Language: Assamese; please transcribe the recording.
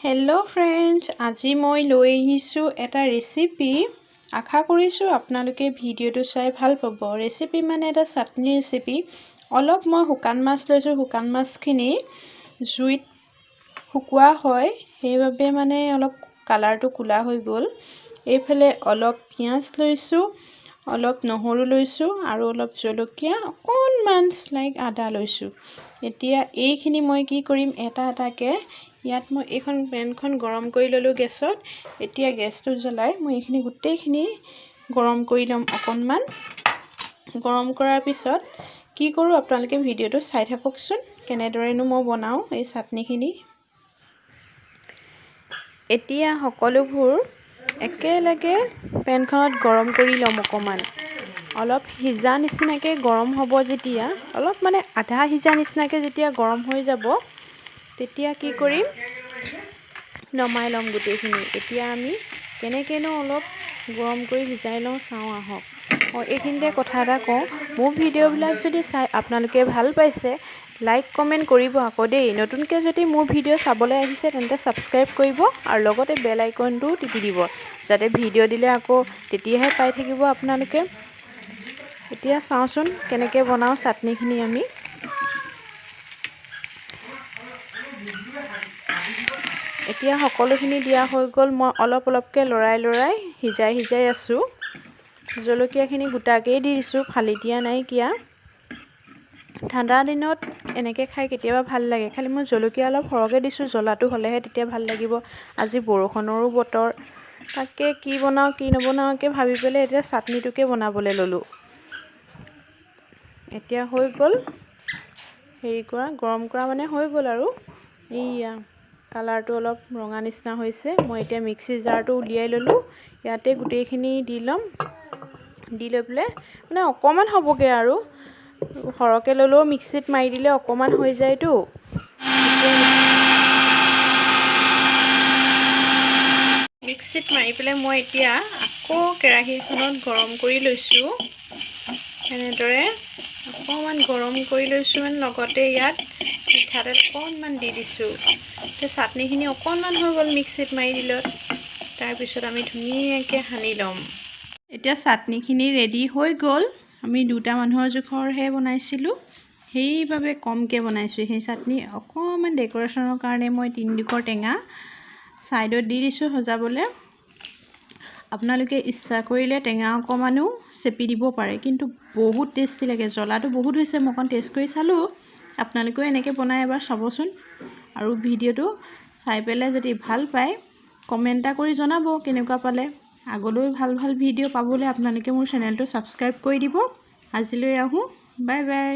हेलो फ्रेंड्स, আজি মই লৈ আহিছোঁ এটা ৰেচিপি। আশা কৰিছোঁ আপোনালোকে ভিডিঅ'টো চাই ভাল পাব। ৰেচিপি মানে এটা চাটনি ৰেচিপি। অলপ মই শুকান মাছ লৈছোঁ। শুকান মাছখিনি জুইত শুকোৱা হয়, সেইবাবে মানে অলপ কালাৰটো কোলা হৈ গ'ল। এইফালে অলপ পিঁয়াজ লৈছোঁ, অলপ নহৰু লৈছোঁ আৰু অলপ জলকীয়া, অকণমান স্লাইক আদা লৈছোঁ। এতিয়া এইখিনি মই কি কৰিম, এটা এটাকৈ ইয়াত মই এইখন পেনখন গৰম কৰি ল'লোঁ গেছত। এতিয়া গেছটো জ্বলাই মই এইখিনি গোটেইখিনি গৰম কৰি ল'ম। অকণমান গৰম কৰাৰ পিছত কি কৰোঁ আপোনালোকে ভিডিঅ'টো চাই থাককচোন, কেনেদৰেনো মই বনাওঁ এই চাটনিখিনি। এতিয়া সকলোবোৰ একেলগে পেনখনত গৰম কৰি ল'ম। অকণমান অলপ সিজা নিচিনাকৈ গৰম হ'ব। যেতিয়া অলপ মানে আধা সিজা নিচিনাকৈ যেতিয়া গৰম হৈ যাব, তেতিয়া কি কৰিম, নমাই ল'ম গোটেইখিনি। এতিয়া আমি কেনেকৈনো অলপ গৰম কৰি সিজাই লওঁ চাওঁ আহক। এইখিনিতে কথা এটা কওঁ, মোৰ ভিডিঅ'বিলাক যদি চাই আপোনালোকে ভাল পাইছে, লাইক কমেণ্ট কৰিব আকৌ দেই। নতুনকৈ যদি মোৰ ভিডিঅ' চাবলৈ আহিছে তেন্তে ছাবস্ক্ৰাইব কৰিব আৰু লগতে বেল আইকনটোও টিপি দিব, যাতে ভিডিঅ' দিলে আকৌ তেতিয়াহে পাই থাকিব আপোনালোকে। এতিয়া চাওঁচোন কেনেকৈ বনাওঁ চাটনিখিনি আমি। এতিয়া সকলোখিনি দিয়া হৈ গ'ল। মই অলপ অলপকৈ লৰাই সিজাই আছোঁ। জলকীয়াখিনি গোটাকেই দি দিছোঁ, ফালি দিয়া নাইকিয়া। ঠাণ্ডা দিনত এনেকৈ খাই কেতিয়াবা ভাল লাগে, খালি মই জলকীয়া অলপ সৰহকৈ দিছোঁ। জ্বলাটো হ'লেহে তেতিয়া ভাল লাগিব। আজি বৰষুণৰো বতৰ, তাকে কি বনাওঁ কি নবনাওঁকৈ ভাবি পেলাই এতিয়া চাটনিটোকে বনাবলৈ ল'লোঁ। এতিয়া হৈ গ'ল গৰম কৰা মানে হৈ গ'ল আৰু এইয়া কালাৰটো অলপ ৰঙা নিচিনা হৈছে। মই এতিয়া মিক্সি জাৰটো উলিয়াই ল'লোঁ। ইয়াতে গোটেইখিনি দি ল'ম। দি লৈ পেলাই মানে অকণমান হ'বগৈ আৰু, সৰহকৈ ল'লেও মিক্সিত মাৰি দিলে অকণমান হৈ যায়তো। মিক্সিত মাৰি পেলাই মই এতিয়া আকৌ কেৰাহীখনত গৰম কৰি লৈছোঁ। এনেদৰে অকণমান গৰম কৰি লৈছোঁ, মানে লগতে ইয়াত মিঠাতেল অকণমান দি দিছোঁ। এতিয়া চাটনিখিনি অকণমান হৈ গ'ল মিক্সিত মাৰি দিলত। তাৰপিছত আমি ধুনীয়াকৈ সানি ল'ম। এতিয়া চাটনিখিনি ৰেডি হৈ গ'ল। আমি দুটা মানুহৰ জোখৰহে বনাইছিলোঁ, সেইবাবে কমকৈ বনাইছোঁ সেই চাটনি। অকণমান ডেক'ৰেশ্যনৰ কাৰণে মই 3 দিশৰ টেঙা ছাইডত দি দিছোঁ সজাবলৈ। আপোনালোকে ইচ্ছা কৰিলে টেঙা অকণমানো চেপি দিব পাৰে, কিন্তু বহুত টেষ্টি লাগে। জ্বলাটো বহুত হৈছে, মই অকণ টেষ্ট কৰি চালোঁ। আপোনালোকেও এনেকৈ বনাই এবাৰ চাবচোন। আৰু ভিডিঅ'টো চাই পেলাই যদি ভাল পায়, কমেণ্ট এটা কৰি জনাব কেনেকুৱা পালে। আগলৈ ভাল ভিডিঅ' পাবলৈ আপোনালোকে মোৰ চেনেলটো ছাবস্ক্ৰাইব কৰি দিব। আজিলৈ আহোঁ, বাই বাই।